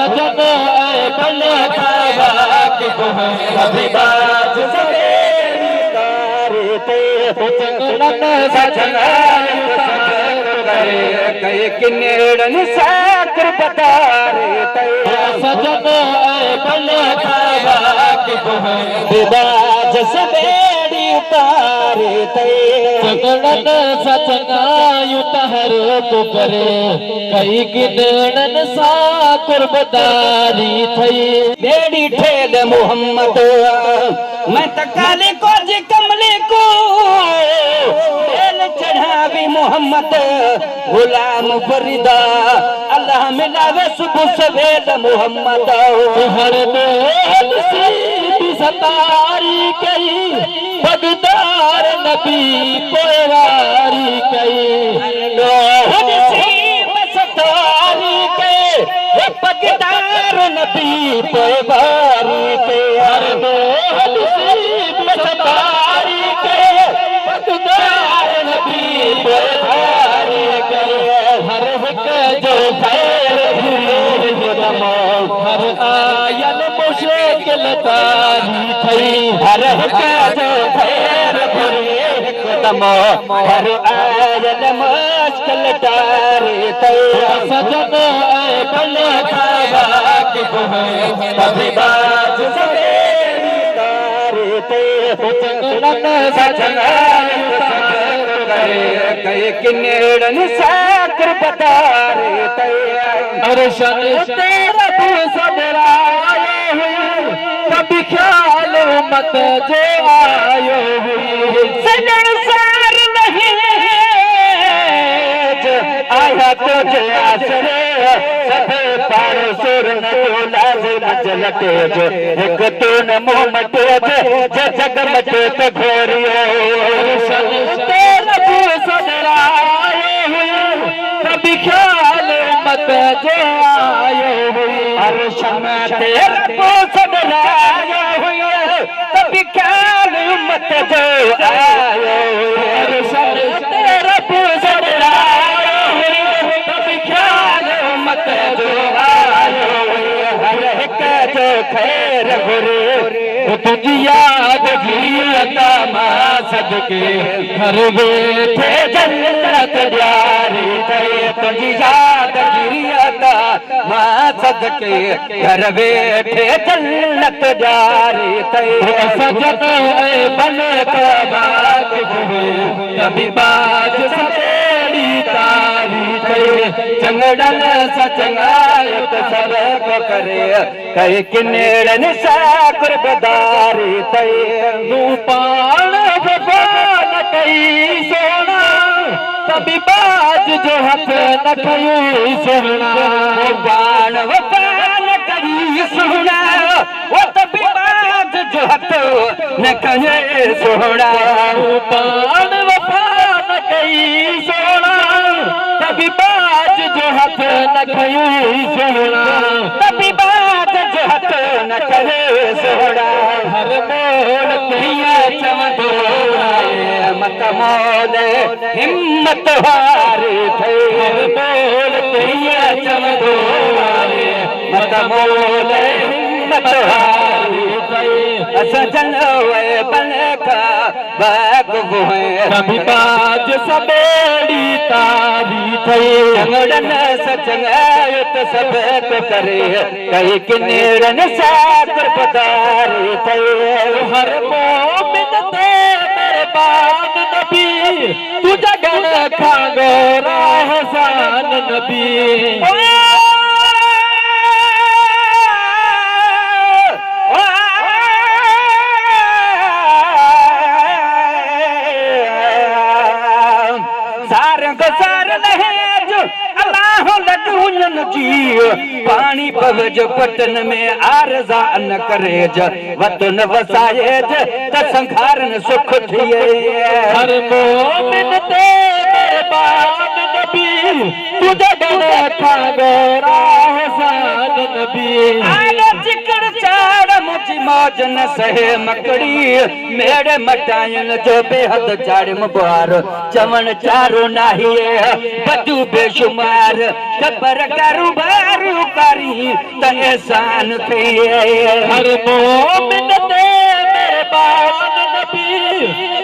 सजन बल कभी बाज सवेरी तारे ते चंगड़न सजन कई किन्नेड़न साकर बतारे ते सजन बल कभी बाज सवेरी तारे ते चंगड़न सजन युतहर को करे कई किन्नेड़न साकर बतारी थई बेड़ी ठेल मोहम्मद मैं तकाले को जी कमले को बेल चढ़ावी मोहम्मद गुलाम फरीदा अल्लाह मिलावे सुबह सवेल मोहम्मद हर में सीधी सतारी कई बगदार नबी पोवारी कई सतारी के बगदार नबी पोवारी के हर सतारी के बगदार नबी पोवारी के हर एक जो खैर हर आयल मुश्किल तारी थई हर एक जो खैर हर आयल मुश्किल तारी थई सजन बल कभी बाज सवेरी तारे ते चंगड़न सजन कई किन्नेड़न साकर बतारे ते अरशन तेरा सबराए हुए कभी ख्याल मत जो आयो हुई सजन सार नहीं आया तुझे आसरे सभे पार सुर न लाजिम जलते जो एक तून मुँह मटे जे जग मटे तो घोरियो तेरा सदराए हुए कभी ख्याल मत जो आयो हुई अरशन तेरा सदराए हुए कभी ख्याल मत जो आयो हुई अरशन तेरा सदराए हुए कभी ख्याल मत जो आयो हर एक जो खैर गुरे तुझी याद गिरियता मां सदके घर बैठे जन्नत जारी थे तुझी याद गिरियता मां सदके घर बैठे जन्नत जारी थे सजन बन बाग कभी बाज सवेरी तारी थे चंगड़न सचंगायत सब को करे कई किन्नेड़न साकर बदारी थे रूपान भगवान कई सोना कभी बाज जो हथ न कई सोना बाण वफान कई सोना वो तभी बाज जो हथ न कहे सोना रूपान वफान कई सोना कभी बाज जो हथ न कई सोना कभी बाज जो हथ न करे सोना हर मोड़ कहिया चमदो मत मोले हिम्मत हारे थे हर मोड़ कहिया चमदो मत मोले हिम्मत हारे थे सजन वे बन का बाग है कभी बाज सवेरी तारी थे चंगड़न सचंगायत सब को करे कई किन्नेड़न साकर पधारे थे हर मोमिन ते मेरे बाग नबी तू जगन खागो राहसान नबी पानी पवज पटन में आरजा न करे वतन वसाए त संखारन सुख थिए हर मोमिन ते बाग नबी तुझे गन खागो राहसान नबी आला जिक्र चाड़म जी मौज न सहे मकड़ी मेरे मटायन जो बेहद चाड़म बार चमन चारो नाही बदू बेशुमार खबर करू बारू करी त एहसान थे हर मोमिन ते मेरे बान नबी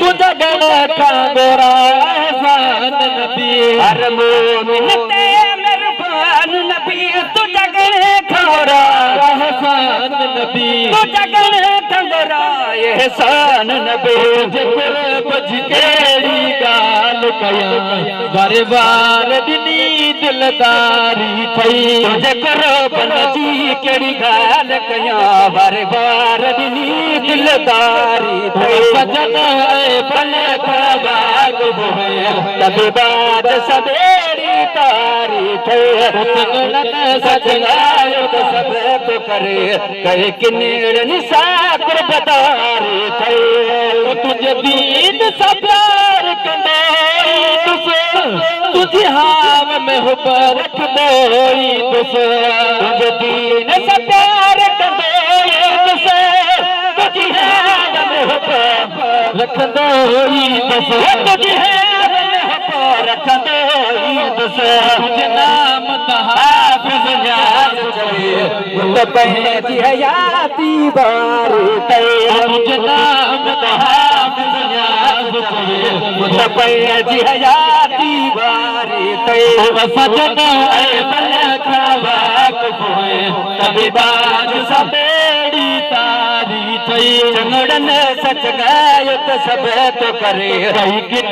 तुझा गण खांगोरा एहसान नबी हर मोमिन ते मेरे बान नबी तुझा गण खांगोरा एहसान नबी तुझा गण खांगोरा एहसान नबी जकर बज केड़ी गाल कया बारे बार दिनी दिलदारी थई जकर बनजी केड़ी गाल कया बारे बार दिनी दिलदारी थई सजन है बन बाग होए तब बात सवेरी तारी थई सजन सजनायो तो सब तो करे कहे किनेड़ निसाकर बतारी थई तुझे दीन सा प्यार कंदोई तुझी हाव में हुब रख दोई तुझे दीन सा प्यार कंदोई तुझी हाव में हुब रख दोई तुझी हाव में हुब रख दोई तुझे नाम हाफिज न्याज चले तो पहली हयाती बारी तय तुझे नाम हाफिज न्याज चले तो पहली हयाती बारी तय सजन है बन खावाक होए तभी बाज सपेड़ी तारी थई चंगड़न सच गायो तो सब तो करे किन